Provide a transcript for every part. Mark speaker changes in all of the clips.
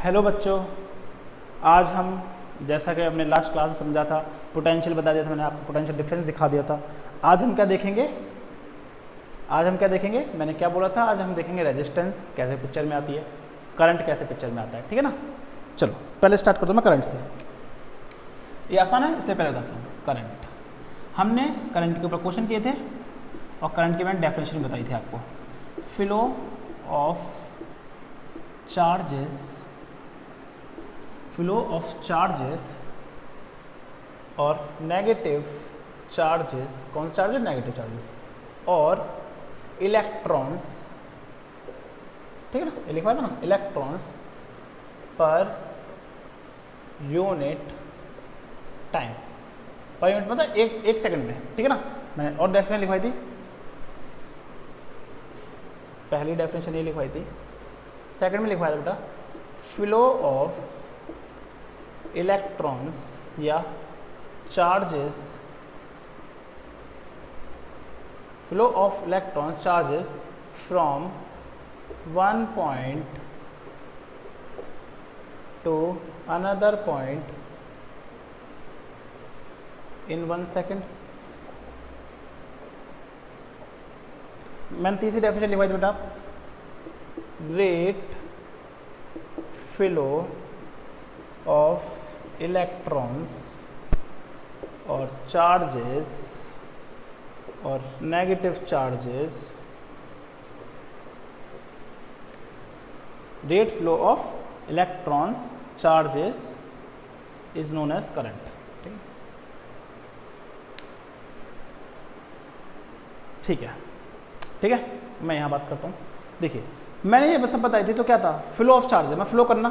Speaker 1: Hello बच्चों, आज हम जैसा कि हमने लास्ट क्लास में समझा था, पोटेंशियल बता दिया था, मैंने आपको पोटेंशियल डिफरेंस दिखा दिया था। आज हम क्या देखेंगे? मैंने क्या बोला था? आज हम देखेंगे रेजिस्टेंस कैसे पिक्चर में आती है, करंट कैसे पिक्चर में आता है। ठीक है ना? चलो पहले स्टार्ट करता हूँ मैं करंट से। ये आसान है, इसलिए पहले बताता हूँ। करंट, हमने करंट के ऊपर क्वेश्चन किए थे और करंट की मैंने डेफिनेशन बताई थी आपको। फ्लो ऑफ चार्जेस और नेगेटिव चार्जेस, कौन से चार्जेस? नेगेटिव चार्जेस और इलेक्ट्रॉन्स, ठीक है ना? ये लिखा था ना, electrons per unit time, per unit मतलब एक सेकंड में। ठीक है ना? मैंने और डेफिनेशन लिखवाई थी, पहली डेफिनेशन ये लिखवाई थी, सेकंड में लिखवाया था बेटा, फ्लो ऑफ इलेक्ट्रॉन्स या charges, flow of electron charges from one point to another point in 1 second. मैंने तीसरी डेफिनेशन लिखवाई थी बेटा, रेट फ्लो ऑफ इलेक्ट्रॉन्स और चार्जेस और negative charges, rate flow of electrons charges is known as current. ठीक है, मैं यहाँ बात करता हूँ। देखिए, मैंने ये सब बताई थी, तो क्या था? फ्लो ऑफ चार्ज है, मैं फ्लो करना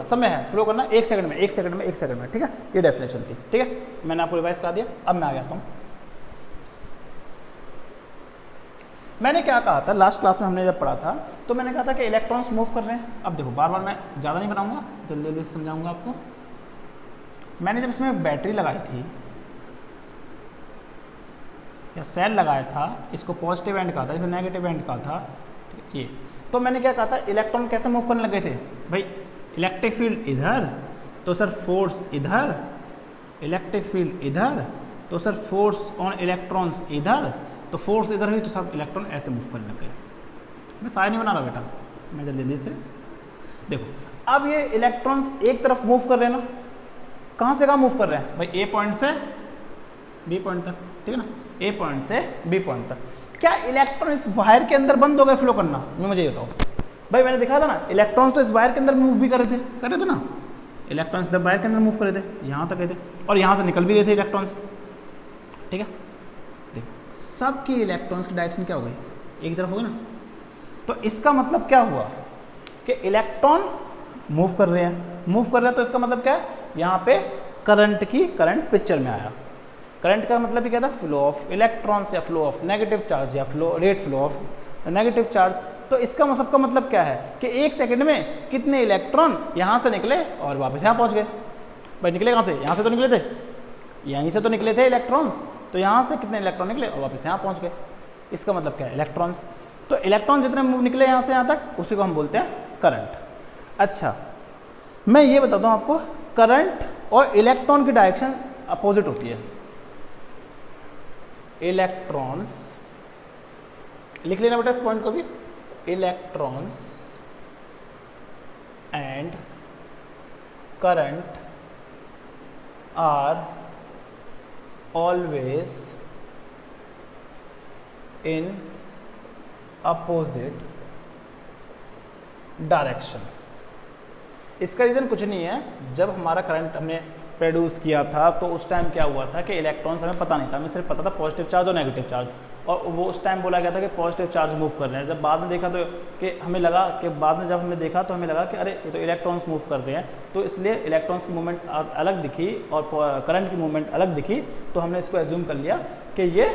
Speaker 1: समय है, फ्लो करना एक सेकंड में। ठीक है, ये डेफिनेशन थी। ठीक है, मैंने आपको रिवाइज करा दिया। अब मैं आ जाता हूँ। मैंने क्या कहा था लास्ट क्लास में, हमने जब पढ़ा था तो मैंने कहा था कि इलेक्ट्रॉन्स मूव कर रहे हैं। अब देखो, बार बार मैं ज़्यादा नहीं बनाऊंगा, जल्दी जल्दी समझाऊंगा आपको। मैंने जब इसमें बैटरी लगाई थी या सेल लगाया था, इसको पॉजिटिव एंड कहा था, इसे नेगेटिव एंड कहा था, ये तो मैंने क्या कहा था? इलेक्ट्रॉन कैसे मूव करने लगे थे भाई? इलेक्ट्रिक फील्ड इधर तो सर फोर्स इधर, इलेक्ट्रिक फील्ड इधर तो सर फोर्स ऑन इलेक्ट्रॉन्स इधर, तो फोर्स इधर हुई तो सब इलेक्ट्रॉन ऐसे मूव करने लगे। मैं सारे नहीं बना रहा बेटा, मैं जल्दी से देखो। अब ये इलेक्ट्रॉन्स एक तरफ मूव कर रहे हैं ना, कहाँ से कहाँ मूव कर रहे हैं भाई? ए पॉइंट से बी पॉइंट तक। ठीक है ना? ए पॉइंट से बी पॉइंट तक। क्या इलेक्ट्रॉन इस वायर के अंदर बंद हो गए फ्लो करना? मुझे बताओ भाई। मैंने दिखा था ना, इलेक्ट्रॉन्स तो इस वायर के अंदर मूव भी कर रहे थे ना, इलेक्ट्रॉन्स इस वायर के अंदर मूव कर रहे थे, यहाँ तक गए थे और यहाँ से निकल भी रहे थे इलेक्ट्रॉन्स। ठीक है, देखो सबकी इलेक्ट्रॉन्स की डायरेक्शन क्या हो गई? एक तरफ हो गई ना। तो इसका मतलब क्या हुआ कि इलेक्ट्रॉन मूव कर रहे हैं, तो इसका मतलब क्या है? यहाँ पे करंट पिक्चर में आया। करंट का मतलब ही क्या था? फ्लो ऑफ इलेक्ट्रॉन्स या फ्लो ऑफ नेगेटिव चार्ज या rate flow of negative charge. तो इसका सबका मतलब क्या है कि एक सेकंड में कितने इलेक्ट्रॉन यहाँ से निकले और वापस यहाँ पहुँच गए। भाई निकले कहाँ से? यहाँ से तो निकले थे, यहीं से तो निकले थे इलेक्ट्रॉन्स, तो यहाँ से कितने इलेक्ट्रॉन निकले और वापस यहाँ पहुँच गए। इसका मतलब क्या है? इलेक्ट्रॉन्स। तो इलेक्ट्रॉन जितने निकले यहाँ से यहाँ तक, उसी को हम बोलते हैं करंट। अच्छा, मैं ये बताता हूँ आपको, करंट और इलेक्ट्रॉन की डायरेक्शन अपोजिट होती है। इलेक्ट्रॉन्स, लिख लेना बेटा इस पॉइंट को भी, electrons and current are always in opposite direction. इसका रीज़न कुछ नहीं है, जब हमारा करंट हमने प्रोड्यूस किया था तो उस टाइम क्या हुआ था कि इलेक्ट्रॉन्स हमें पता नहीं था, हमें सिर्फ पता था पॉजिटिव चार्ज और नेगेटिव चार्ज, और वो उस टाइम बोला गया था कि पॉजिटिव चार्ज मूव कर रहे हैं। जब बाद में देखा तो कि हमें लगा कि अरे ये तो इलेक्ट्रॉन्स मूव कर रहे हैं, तो इसलिए इलेक्ट्रॉन्स की मूवमेंट अलग दिखी और करंट की मूवमेंट अलग दिखी, तो हमने इसको एज्यूम कर लिया कि ये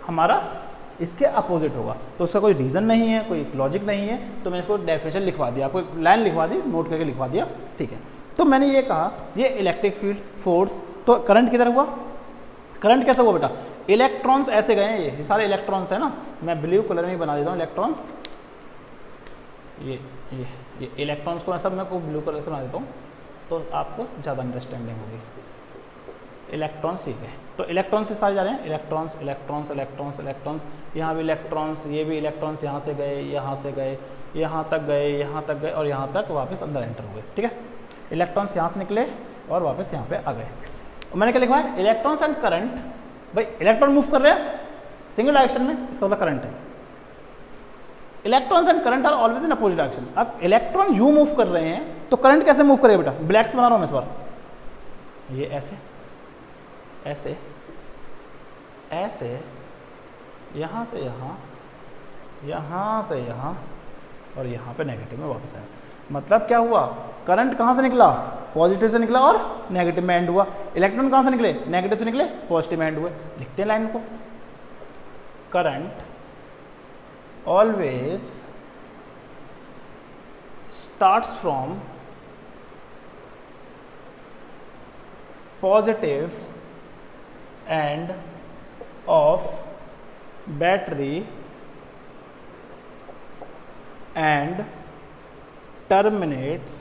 Speaker 1: हमारा इसके अपोजिट होगा। तो उसका कोई रीज़न नहीं है, कोई लॉजिक नहीं है, तो मैंने इसको डेफिनेशन लिखवा दिया, आपको लाइन लिखवा दी, नोट करके लिखवा दिया। ठीक है, तो मैंने ये कहा ये इलेक्ट्रिक फील्ड फोर्स, तो करंट किधर हुआ? करंट कैसे हुआ बेटा? इलेक्ट्रॉन्स ऐसे गए हैं, ये सारे इलेक्ट्रॉन्स है ना, मैं ब्लू कलर में बना देता हूँ इलेक्ट्रॉन्स, ये इलेक्ट्रॉन्स को मैं सब मैं को ब्लू कलर से बना देता हूँ तो आपको ज़्यादा अंडरस्टैंडिंग होगी। इलेक्ट्रॉन्स ठीक है, तो इलेक्ट्रॉन्स से सारे जा रहे हैं, इलेक्ट्रॉन्स इलेक्ट्रॉन्स इलेक्ट्रॉन्स इलेक्ट्रॉन्स, यहाँ भी इलेक्ट्रॉन्स, ये भी इलेक्ट्रॉन्स, यहाँ से गए, यहाँ से गए, यहाँ तक गए, यहाँ तक गए और यहाँ तक वापस अंदर एंटर हुए। ठीक है, इलेक्ट्रॉन्स यहाँ से निकले और वापस यहाँ पे आ गए। मैंने क्या लिखा है, इलेक्ट्रॉन्स एंड करंट। भाई इलेक्ट्रॉन मूव कर रहे हैं सिंगल डायरेक्शन में, इसका मतलब करंट है। Electrons and current are always in opposite direction. अब इलेक्ट्रॉन यू मूव कर रहे हैं तो करंट कैसे मूव करेगा बेटा, ब्लैक से बना रहा हूँ मैं इस बार, ये ऐसे ऐसे ऐसे, यहाँ से यहाँ, यहाँ से यहाँ और यहाँ पे नेगेटिव में वापस आया। मतलब क्या हुआ, करंट कहाँ से निकला, पॉजिटिव से निकला और नेगेटिव में एंड हुआ। इलेक्ट्रॉन कहाँ से निकले, नेगेटिव से निकले, पॉजिटिव में एंड हुए। लिखते हैं लाइन को, current always starts from positive end of battery and terminates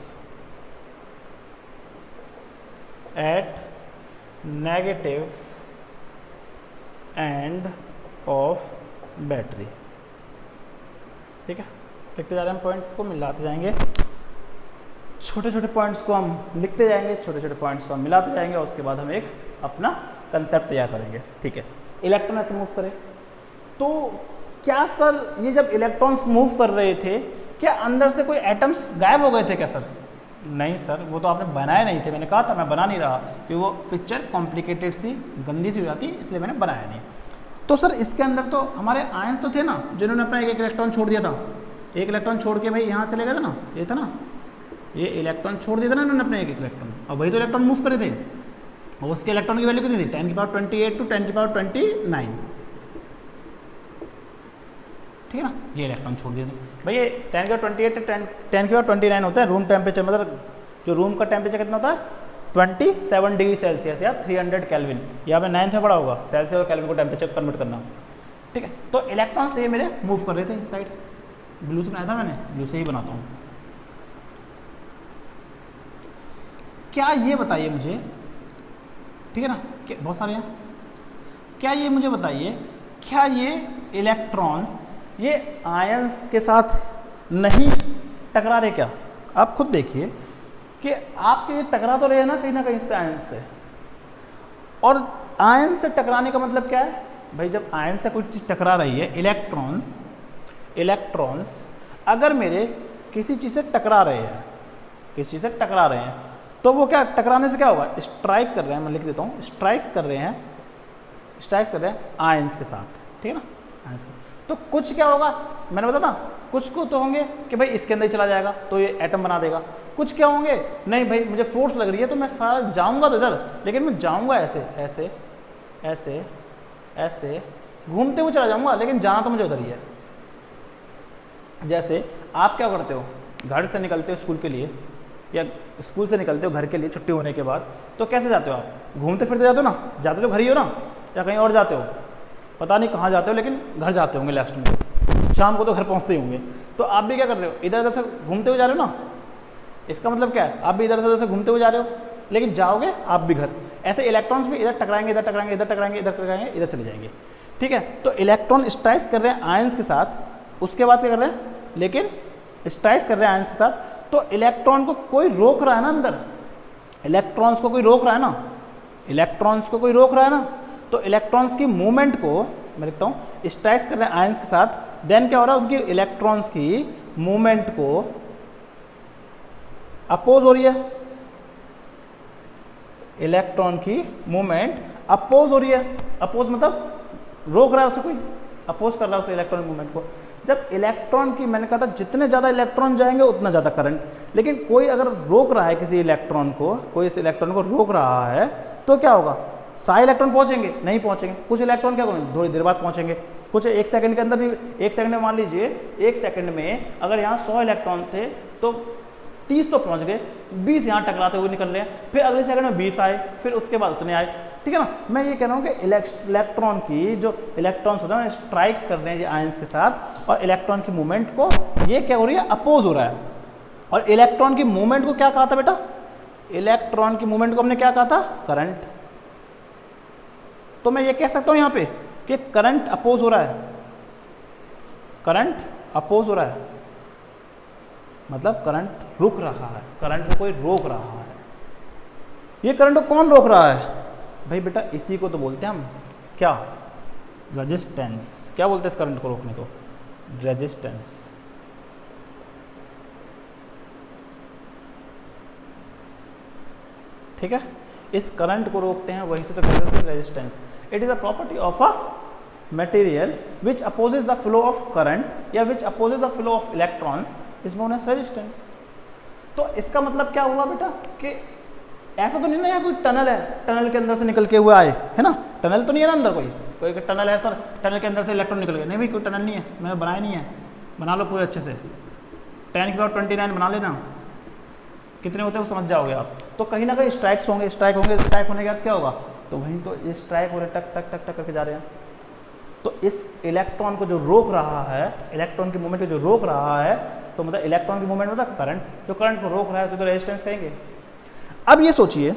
Speaker 1: at negative end of battery। ठीक है, लिखते जा रहे हैं पॉइंट्स को, मिलाते जाएंगे, छोटे छोटे पॉइंट्स को हम लिखते जाएंगे, छोटे छोटे पॉइंट्स को हम मिलाते जाएंगे और उसके बाद हम एक अपना कंसेप्ट तैयार करेंगे। ठीक है, इलेक्ट्रॉन ऐसे मूव करे तो क्या सर ये जब इलेक्ट्रॉन्स मूव कर रहे थे क्या अंदर से कोई एटम्स गायब हो गए थे क्या सर? नहीं सर, वो तो आपने बनाए नहीं थे, मैंने कहा था मैं बना नहीं रहा कि वो पिक्चर कॉम्प्लिकेटेड सी गंदी सी हो जाती, इसलिए मैंने बनाया नहीं। तो सर इसके अंदर तो हमारे आयंस तो थे ना, जिन्होंने अपना एक इलेक्ट्रॉन छोड़ दिया था, एक इलेक्ट्रॉन छोड़ के भाई यहाँ चले गए थे ना, ये था ना, ये इलेक्ट्रॉन छोड़ दिया था ना इन्होंने अपने एक इलेक्ट्रॉन, और वही तो इलेक्ट्रॉन मूव करे थे। और उसके इलेक्ट्रॉन की वैल्यू कितनी थी, 10⁻28 to 10⁻29। ठीक है ना, ये इलेक्ट्रॉन छोड़ दिए थे भाई। ये 10⁻28 to 10⁻29 होता है रूम टेम्परेचर, मतलब जो रूम का टेम्परेचर कितना होता है 27 डिग्री सेल्सियस या 300 केल्विन। यहाँ पे 9th में पड़ा होगा, सेल्सियस और केल्विन को टेम्परेचर कन्वर्ट करना। ठीक है, तो इलेक्ट्रॉन से ये मेरे मूव कर रहे थे इस साइड, ब्लू से बनाया था मैंने, ब्लू से ही बनाता हूँ। क्या ये बताइए मुझे, ठीक है ना, बहुत सारे हैं, क्या ये मुझे बताइए, क्या ये इलेक्ट्रॉन्स ये आयंस के साथ नहीं टकरा रहे क्या? आप खुद देखिए कि आपके ये टकरा तो रहे हैं ना कहीं से आयंस से, और आयंस से टकराने का मतलब क्या है भाई, जब आयंस से कोई चीज़ टकरा रही है, इलेक्ट्रॉन्स अगर मेरे किसी चीज़ से टकरा रहे हैं, किसी चीज़ से टकरा रहे हैं तो वो क्या, टकराने से क्या होगा, स्ट्राइक कर रहे हैं, मैं लिख देता हूँ, स्ट्राइक्स कर रहे हैं आयंस के साथ। ठीक है ना, आयंस। तो कुछ क्या होगा, मैंने बताया था, कुछ को तो होंगे कि भाई इसके अंदर ही चला जाएगा तो ये एटम बना देगा। कुछ क्या होंगे, नहीं भाई मुझे फोर्स लग रही है तो मैं सारा जाऊंगा तो इधर, लेकिन मैं जाऊंगा ऐसे ऐसे ऐसे ऐसे घूमते हुए चला जाऊंगा, लेकिन जाना तो मुझे उधर ही है। जैसे आप क्या करते हो, घर से निकलते हो स्कूल के लिए या स्कूल से निकलते हो घर के लिए छुट्टी होने के बाद, तो कैसे जाते हो आप, घूमते फिरते जाते हो ना, जाते तो घर ही हो ना, या कहीं और जाते हो, पता नहीं कहाँ जाते हो, लेकिन घर जाते होंगे लास्ट में, शाम को तो घर पहुँचते ही होंगे। तो आप भी क्या कर रहे हो, इधर उधर से घूमते हुए जा रहे हो ना, इसका मतलब क्या है, आप भी इधर उधर से घूमते हुए जा रहे हो, लेकिन जाओगे आप भी घर। ऐसे इलेक्ट्रॉन्स भी इधर टकराएंगे, इधर टकराएंगे, इधर टकराएंगे, इधर टकराएंगे, इधर चले जाएंगे। ठीक है, तो इलेक्ट्रॉन स्ट्राइक्स कर रहे हैं आयंस के साथ, उसके बाद क्या कर रहे हैं, लेकिन स्ट्राइक्स कर रहे हैं आयंस के साथ, तो इलेक्ट्रॉन को कोई रोक रहा है ना अंदर, इलेक्ट्रॉन्स को कोई रोक रहा है ना, इलेक्ट्रॉन्स को कोई रोक रहा है ना, तो इलेक्ट्रॉन्स की मूवमेंट को मैं लिखता हूँ, स्ट्राइक्स कर रहे हैं आयंस के साथ, देन क्या हो रहा है, उनकी इलेक्ट्रॉन्स की मूवमेंट को अपोज हो रही है, इलेक्ट्रॉन की मूवमेंट अपोज हो रही है। अपोज मतलब रोक रहा है उसे, कोई अपोज कर रहा है उसे इलेक्ट्रॉन मूवमेंट को। जब इलेक्ट्रॉन की, मैंने कहा था जितने ज़्यादा इलेक्ट्रॉन जाएंगे उतना ज़्यादा करंट, लेकिन कोई अगर रोक रहा है किसी इलेक्ट्रॉन को, कोई इस इलेक्ट्रॉन को रोक रहा है तो क्या होगा, सारे इलेक्ट्रॉन पहुंचेंगे, नहीं पहुंचेंगे, कुछ इलेक्ट्रॉन क्या करेंगे, थोड़ी देर बाद पहुंचेंगे, कुछ एक सेकंड के अंदर नहीं, एक सेकंड में मान लीजिए, एक सेकंड में अगर यहाँ 100 इलेक्ट्रॉन थे तो 30 तो पहुंच गए, 20 यहाँ टकराते हुए निकल रहे हैं, फिर अगले सेकंड में 20 आए, फिर उसके बाद उतने आए, ठीक है ना। मैं ये कह रहा हूँ कि इलेक्ट्रॉन की जो इलेक्ट्रॉन्स होते हैं स्ट्राइक कर रहे हैं आयंस के साथ, और इलेक्ट्रॉन की मूवमेंट को ये क्या हो रही है, अपोज हो रहा है। और इलेक्ट्रॉन की मूवमेंट को क्या कहा था बेटा, इलेक्ट्रॉन की मूवमेंट को हमने क्या कहा था, करंट। तो मैं ये कह सकता हूँ यहाँ पे कि करंट अपोज हो रहा है, करंट अपोज हो रहा है, मतलब करंट रुक रहा है, करंट को कोई रोक रहा है। ये करंट को कौन रोक रहा है भाई बेटा, इसी को तो बोलते हैं हम क्या, रेजिस्टेंस। क्या बोलते हैं इस करंट को रोकने को, रेजिस्टेंस। ठीक है, इस करंट को रोकते हैं, वहीं से तो कहते हैं resistance. It is a property of a material which opposes the flow of current या which opposes the flow of electrons is known as resistance. तो इसका मतलब क्या हुआ बेटा कि ऐसा तो नहीं ना यहाँ कोई टनल है, टनल के अंदर से निकल के हुए आए, है ना, टनल तो नहीं है ना अंदर, कोई टनल है सर, टनल के अंदर से इलेक्ट्रॉन निकल गए, नहीं भाई कोई टनल नहीं है, मैंने बनाया नहीं है। बना लो पूरे अच्छे से, 10 की पावर 29 बना लेना, कितने होते हैं वो समझ जाओगे आप। तो कहीं ना कहीं स्ट्राइक्स होंगे, स्ट्राइक होंगे, स्ट्राइक होने के बाद क्या होगा, तो वहीं तो ये स्ट्राइक हो रहे टक टक टक टक करके जा रहे हैं। तो इस इलेक्ट्रॉन को जो रोक रहा है, इलेक्ट्रॉन की मूवमेंट को जो रोक रहा है, तो मतलब इलेक्ट्रॉन की मूवमेंट मतलब करंट, जो करंट को रोक रहा है तो रेजिस्टेंस कहेंगे। अब ये सोचिए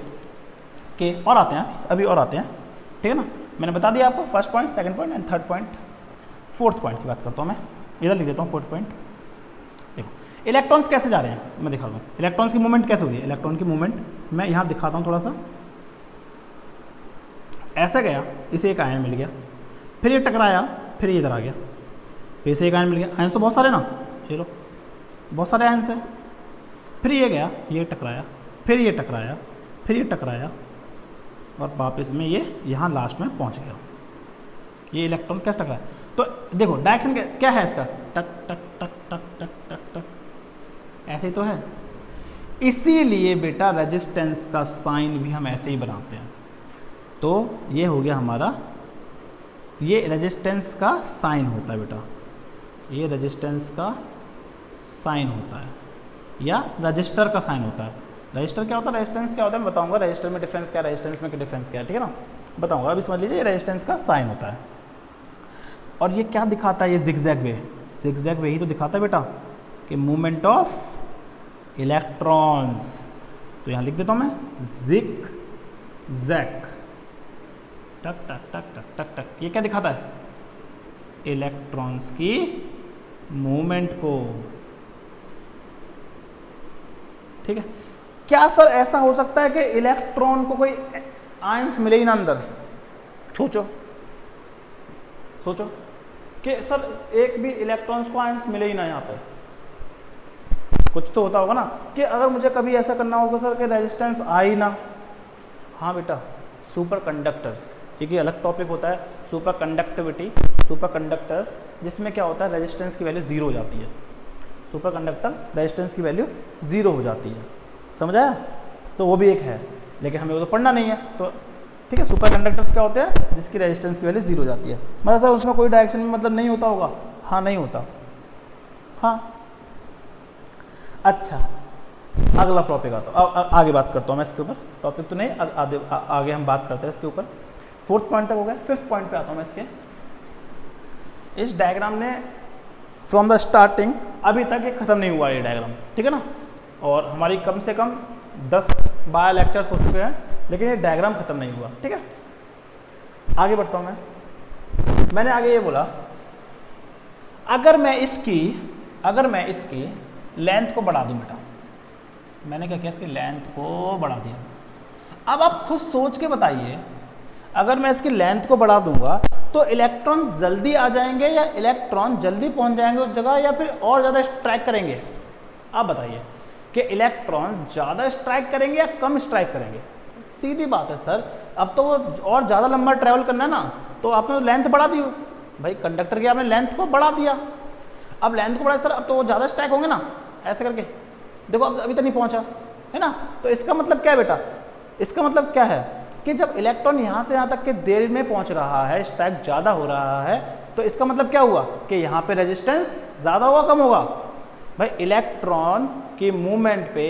Speaker 1: कि और आते हैं, अभी और आते हैं, ठीक है ना। मैंने बता दिया आपको first point, second point and third point. Fourth point की बात करता हूँ मैं, इधर लिख देता हूँ फोर्थ पॉइंट। देखो इलेक्ट्रॉन्स कैसे जा रहे हैं, मैं दिखा दूँ इलेक्ट्रॉन्स की मूवमेंट कैसे हो रही है। इलेक्ट्रॉन की मूवमेंट मैं यहाँ दिखाता हूँ थोड़ा सा, ऐसा गया, इसे एक आयन मिल गया, फिर ये टकराया, फिर ये इधर आ गया, फिर इसे एक आयन मिल गया। आयन तो बहुत सारे ना, ये लो बहुत सारे आयन है। फिर ये गया, ये टकराया, फिर ये टकराया, फिर ये टकराया, और वापस में ये यहाँ लास्ट में पहुँच गया। ये इलेक्ट्रॉन कैसे टकराया, तो देखो डायरेक्शन क्या है इसका, टक टक टक टक टक टक टक, ऐसे ही तो है। इसीलिए बेटा रेजिस्टेंस का साइन भी हम ऐसे ही बनाते हैं। तो ये हो गया हमारा, ये रेजिस्टेंस का साइन होता है बेटा, ये रेजिस्टेंस का साइन होता है या रजिस्टर का साइन होता है। रजिस्टर क्या होता है, रेजिस्टेंस क्या होता है मैं बताऊंगा, रजिस्टर में डिफरेंस क्या है, रेजिस्टेंस में डिफरेंस क्या है, ठीक है ना, बताऊंगा। अभी समझ लीजिए ये रेजिस्टेंस का साइन होता है। और ये क्या दिखाता है, ये जिगजैग वे, जिगजैग वे ही तो दिखाता है बेटा कि मूवमेंट ऑफ इलेक्ट्रॉन्स। तो यहाँ लिख देता हूँ मैं जिगजैग, टक टक टक टक टक टक। ये क्या दिखाता है, इलेक्ट्रॉन्स की मूवमेंट को, ठीक है। क्या सर ऐसा हो सकता है कि इलेक्ट्रॉन को कोई आयंस मिले ही ना अंदर, सोचो सोचो कि सर एक भी इलेक्ट्रॉन्स को आयंस मिले ही ना यहाँ पे, कुछ तो होता होगा ना कि अगर मुझे कभी ऐसा करना होगा सर कि रेजिस्टेंस आ ही ना। हाँ बेटा, सुपर कंडक्टर्स, एक ही अलग टॉपिक होता है, सुपर कंडक्टिविटी, सुपर कंडक्टर्स, जिसमें क्या होता है रेजिस्टेंस की वैल्यू 0 हो जाती है। सुपर कंडक्टर रेजिस्टेंस की वैल्यू 0 हो जाती है, समझ आया। तो वो भी एक है, लेकिन हमें वो तो पढ़ना नहीं है, तो ठीक है। सुपर कंडक्टर्स क्या होते हैं, जिसकी रेजिस्टेंस की वैल्यू 0 हो जाती है। मतलब सर उसमें कोई डायरेक्शन में मतलब नहीं होता होगा, हाँ नहीं होता, हाँ। अच्छा अगला टॉपिक आता हूँ, आगे बात करता हूँ मैं इसके ऊपर, टॉपिक तो नहीं, आगे हम बात करते हैं इसके ऊपर। फोर्थ पॉइंट तक हो गया, फिफ्थ पॉइंट पे आता हूँ मैं इसके। इस डायग्राम ने फ्रॉम द स्टार्टिंग अभी तक ये खत्म नहीं हुआ ये डायग्राम, ठीक है ना। और हमारी कम से कम 10-12 लेक्चर्स हो चुके हैं, लेकिन ये डायग्राम खत्म नहीं हुआ, ठीक है। आगे बढ़ता हूँ मैंने आगे ये बोला, अगर मैं इसकी लेंथ को बढ़ा दूं बेटा, मैंने क्या किया, इसकी लेंथ को बढ़ा दिया। अब आप खुद सोच के बताइए, अगर मैं इसकी लेंथ को बढ़ा दूंगा तो इलेक्ट्रॉन जल्दी आ जाएंगे या इलेक्ट्रॉन जल्दी पहुंच जाएंगे उस जगह, या फिर और ज़्यादा स्ट्राइक करेंगे। आप बताइए कि इलेक्ट्रॉन ज़्यादा स्ट्राइक करेंगे या कम स्ट्राइक करेंगे। सीधी बात है सर, अब तो वो और ज़्यादा लंबा ट्रैवल करना है ना, तो आपने लेंथ बढ़ा दी भाई, कंडक्टर की आपने लेंथ को बढ़ा दिया। अब लेंथ को बढ़ा सर, अब तो वो ज़्यादा स्ट्राइक होंगे ना, ऐसे करके देखो अब अभी तक नहीं पहुंचा है ना। तो इसका मतलब क्या है बेटा, इसका मतलब क्या है कि जब इलेक्ट्रॉन यहाँ से यहाँ तक के देर में पहुंच रहा है, स्ट्राइक ज़्यादा हो रहा है, तो इसका मतलब क्या हुआ कि यहाँ पे रेजिस्टेंस ज़्यादा होगा कम होगा। भाई इलेक्ट्रॉन की मूवमेंट पे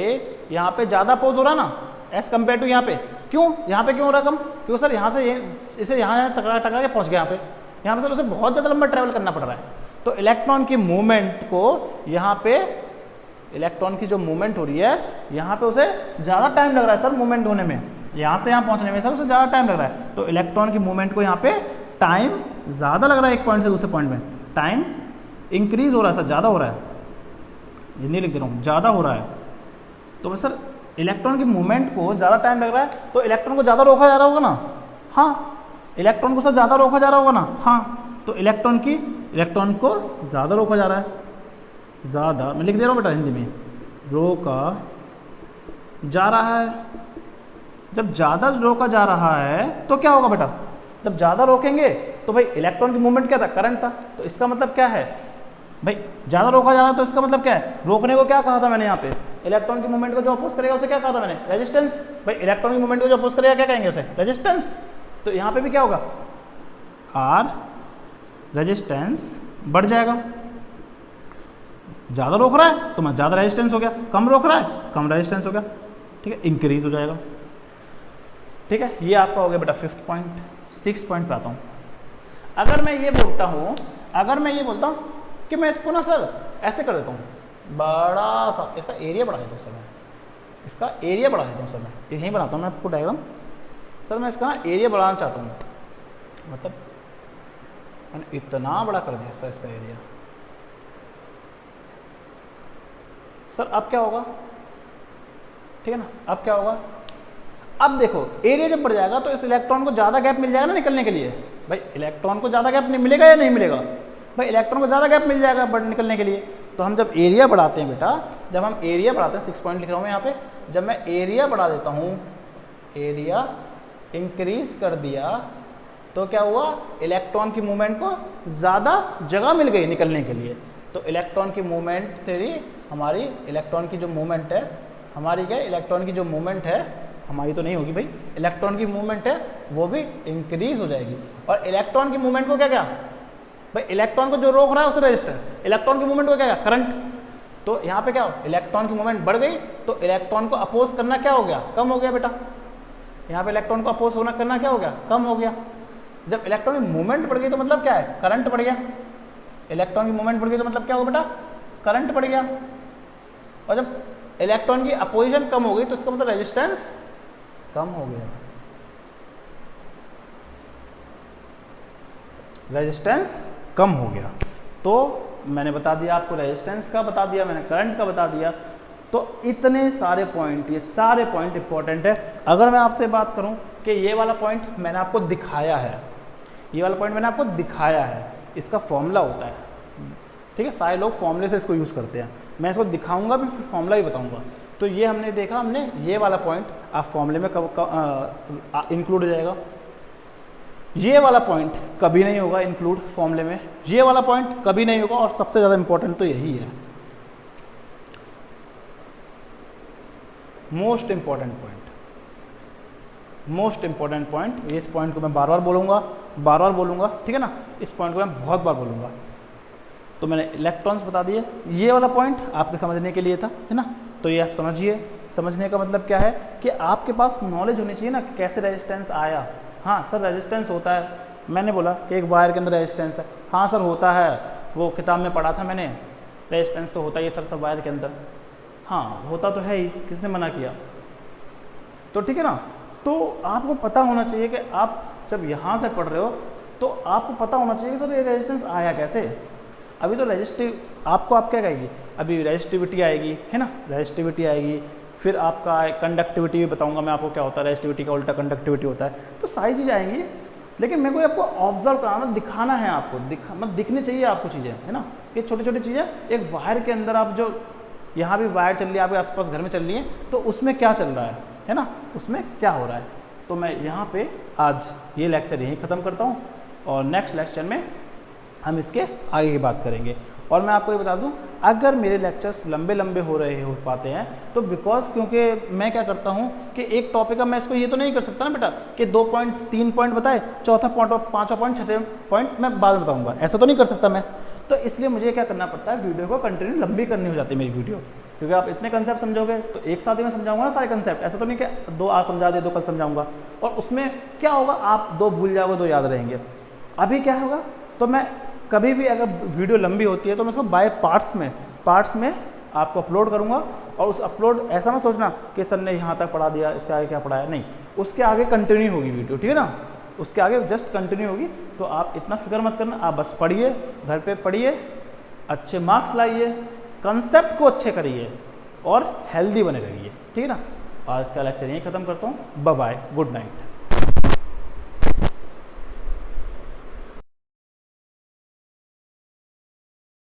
Speaker 1: यहाँ पे ज़्यादा अपोज हो रहा है ना एज कम्पेयर टू यहाँ पे। क्यों यहाँ पे क्यों हो रहा कम? क्योंकि सर यहाँ से इसे यहाँ टकरा टकरा के पहुँच गया यहाँ पे सर उसे बहुत ज़्यादा लंबा ट्रैवल करना पड़ रहा है। तो इलेक्ट्रॉन की मूवमेंट को यहाँ पे इलेक्ट्रॉन की जो मूवमेंट हो रही है यहाँ पे उसे ज़्यादा टाइम लग रहा है सर मूवमेंट होने में, यहाँ से यहाँ पहुँचने में सर उसे ज़्यादा टाइम लग रहा है। तो इलेक्ट्रॉन की मूवमेंट को यहाँ पे टाइम ज़्यादा लग रहा है एक पॉइंट से दूसरे पॉइंट में, टाइम इंक्रीज हो रहा है सर, ज़्यादा हो रहा है, ये नहीं लिख दे रहा हूँ, ज़्यादा हो रहा है। तो सर इलेक्ट्रॉन की मूवमेंट को ज़्यादा टाइम लग रहा है तो इलेक्ट्रॉन को ज़्यादा रोका जा रहा होगा ना, हाँ इलेक्ट्रॉन को सर ज़्यादा रोका जा रहा होगा ना, हाँ तो इलेक्ट्रॉन को ज़्यादा रोका जा रहा है, ज़्यादा मैं लिख दे रहा हूँ बेटा हिंदी में, रोका जा रहा है। जब ज़्यादा रोका जा रहा है तो क्या होगा बेटा, जब ज़्यादा रोकेंगे तो भाई इलेक्ट्रॉन की मूवमेंट क्या था, करंट था, तो इसका मतलब क्या है भाई ज़्यादा रोका जा रहा है तो इसका मतलब क्या है, रोकने को क्या कहा था मैंने यहाँ पे, इलेक्ट्रॉन की मूवमेंट को जो अपोज करेगा उसे क्या कहा था मैंने, रेजिस्टेंस। भाई इलेक्ट्रॉन की मूवमेंट को जो अपोज करेगा क्या कहेंगे उसे, रेजिस्टेंस। तो यहाँ पे भी क्या होगा, आर रेजिस्टेंस बढ़ जाएगा। ज़्यादा रोक रहा है तो मैं ज़्यादा रेजिस्टेंस हो गया, कम रोक रहा है कम रेजिस्टेंस हो गया, ठीक है, इंक्रीज हो जाएगा। ठीक है, ये आपका हो गया बेटा 5th पॉइंट। 6th पॉइंट पे आता हूँ। अगर मैं ये बोलता हूँ कि मैं इसको ना सर ऐसे कर देता हूँ, बड़ा सा इसका एरिया बढ़ा देता हूँ सर, मैं इसका एरिया बढ़ा देता हूँ सर, मैं यहीं बनाता हूँ मैं आपको डायग्राम सर, मैं इसका ना एरिया बढ़ाना चाहता हूँ, मतलब मैंने इतना बड़ा कर दिया सर इसका एरिया। सर अब क्या होगा, ठीक है ना, अब क्या होगा, अब देखो एरिया जब बढ़ जाएगा तो इस इलेक्ट्रॉन को ज़्यादा गैप मिल जाएगा ना निकलने के लिए। भाई इलेक्ट्रॉन को ज़्यादा गैप नहीं मिलेगा या नहीं मिलेगा, भाई इलेक्ट्रॉन को ज़्यादा गैप मिल जाएगा निकलने के लिए। तो हम जब एरिया बढ़ाते हैं बेटा, जब हम एरिया बढ़ाते हैं, 6 पॉइंट लिख रहा हूँ मैं यहाँ पे, जब मैं एरिया बढ़ा देता हूँ, एरिया इंक्रीज कर दिया तो क्या हुआ, इलेक्ट्रॉन की मूवमेंट को ज़्यादा जगह मिल गई निकलने के लिए। तो इलेक्ट्रॉन की मूवमेंट थ्योरी हमारी, इलेक्ट्रॉन की जो मूवमेंट है हमारी, क्या इलेक्ट्रॉन की जो मूवमेंट है हमारी तो नहीं होगी भाई, इलेक्ट्रॉन की मूवमेंट है वो भी इंक्रीज हो जाएगी। और इलेक्ट्रॉन की मूवमेंट को क्या क्या भाई, इलेक्ट्रॉन को जो रोक रहा है उसे रेजिस्टेंस, इलेक्ट्रॉन की मूवमेंट को क्या क्या करंट। तो यहाँ पे क्या हो, इलेक्ट्रॉन की मूवमेंट बढ़ गई तो इलेक्ट्रॉन को अपोज करना क्या हो गया, कम हो गया बेटा। यहाँ पे इलेक्ट्रॉन को अपोज होना करना क्या हो गया, कम हो गया। जब इलेक्ट्रॉन की मूवमेंट बढ़ गई तो मतलब क्या है, करंट बढ़ गया। इलेक्ट्रॉन की मूवमेंट बढ़ गई तो मतलब क्या होगा बेटा, करंट बढ़ गया। और जब इलेक्ट्रॉन की अपोजिशन कम हो गई तो इसका मतलब रेजिस्टेंस कम हो गया, रेजिस्टेंस कम हो गया। तो मैंने बता दिया आपको, रेजिस्टेंस का बता दिया मैंने, करंट का बता दिया। तो इतने सारे पॉइंट, ये सारे पॉइंट इंपॉर्टेंट है। अगर मैं आपसे बात करूं कि ये वाला पॉइंट मैंने आपको दिखाया है, ये वाला पॉइंट मैंने आपको दिखाया है, इसका फॉर्मूला होता है, ठीक है, सारे लोग फॉर्मूले से इसको यूज़ करते हैं, मैं इसको दिखाऊंगा भी फिर फॉर्मूला भी बताऊंगा। तो ये हमने देखा, हमने ये वाला पॉइंट आप फॉर्मूले में कब इंक्लूड हो जाएगा, ये वाला पॉइंट कभी नहीं होगा इंक्लूड फॉर्मूले में, ये वाला पॉइंट कभी नहीं होगा। और सबसे ज़्यादा इंपॉर्टेंट तो यही है, most important point, most important point. इस पॉइंट को मैं बार बार बोलूँगा, ठीक है ना, इस पॉइंट को मैं बहुत बार बोलूँगा। तो मैंने इलेक्ट्रॉन्स बता दिए, ये वाला पॉइंट आपके समझने के लिए था, है ना। तो ये आप समझिए, समझने का मतलब क्या है कि आपके पास नॉलेज होनी चाहिए ना कि कैसे रेजिस्टेंस आया। हाँ सर रेजिस्टेंस होता है, मैंने बोला कि एक वायर के अंदर रेजिस्टेंस है, हाँ सर होता है, वो किताब में पढ़ा था मैंने, रेजिस्टेंस तो होता ही है सर सब वायर के अंदर, हाँ होता तो है ही, किसने मना किया। तो ठीक है ना, तो आपको पता होना चाहिए कि आप जब यहाँ से पढ़ रहे हो तो आपको पता होना चाहिए कि सर ये रेजिस्टेंस आया कैसे। अभी तो रेजिस्टिव आपको आप क्या कहेगी, अभी रेजिस्टिविटी आएगी, है ना, रेजिस्टिविटी आएगी, फिर आपका कंडक्टिविटी भी बताऊंगा मैं आपको क्या होता है, रेजिस्टिविटी का उल्टा कंडक्टिविटी होता है। तो सारी चीज़ें आएंगी, लेकिन मेरे को आपको ऑब्जर्व कराना, दिखाना है आपको, मतलब दिखनी चाहिए आपको चीज़ें, है ना। ये छोटी छोटी चीज़ें, एक वायर के अंदर आप जो यहाँ भी वायर चल रही है, आपके आसपास घर में चल रही है, तो उसमें क्या चल रहा है ना, उसमें क्या हो रहा है। तो मैं यहाँ पे आज ये लेक्चर यहीं ख़त्म करता हूँ और नेक्स्ट लेक्चर में हम इसके आगे की बात करेंगे। और मैं आपको ये बता दूं, अगर मेरे लेक्चर्स लंबे लंबे हो पाते हैं तो बिकॉज क्योंकि मैं क्या करता हूं कि एक टॉपिक का मैं इसको ये तो नहीं कर सकता ना बेटा कि 2 पॉइंट 3 पॉइंट बताए, चौथा पॉइंट और 5वां पॉइंट 6वां पॉइंट मैं बाद में बताऊंगा, ऐसा तो नहीं कर सकता मैं। तो इसलिए मुझे क्या करना पड़ता है, वीडियो को कंटिन्यू लंबी करनी हो जाती है मेरी वीडियो, क्योंकि आप इतने कंसेप्ट समझोगे तो एक साथ ही मैं समझाऊंगा ना सारे कंसेप्ट, ऐसा तो नहीं कि 2 आज समझा दिए 2 कल समझाऊंगा। और उसमें क्या होगा, आप 2 भूल जाओगे 2 याद रहेंगे। अभी क्या होगा, तो मैं कभी भी अगर वीडियो लंबी होती है तो मैं उसको बाय पार्ट्स में आपको अपलोड करूँगा। और उस अपलोड ऐसा ना सोचना कि सर ने यहाँ तक पढ़ा दिया, इसके आगे क्या पढ़ाया, नहीं, उसके आगे कंटिन्यू होगी वीडियो, ठीक है ना, उसके आगे जस्ट कंटिन्यू होगी। तो आप इतना फिक्र मत करना, आप बस पढ़िए, घर पे पढ़िए, अच्छे मार्क्स लाइए, कंसेप्ट को अच्छे करिए और हेल्दी बने रहिए, ठीक है ना। आज का लेक्चर यहीं ख़त्म करता हूँ। Bye bye, good night.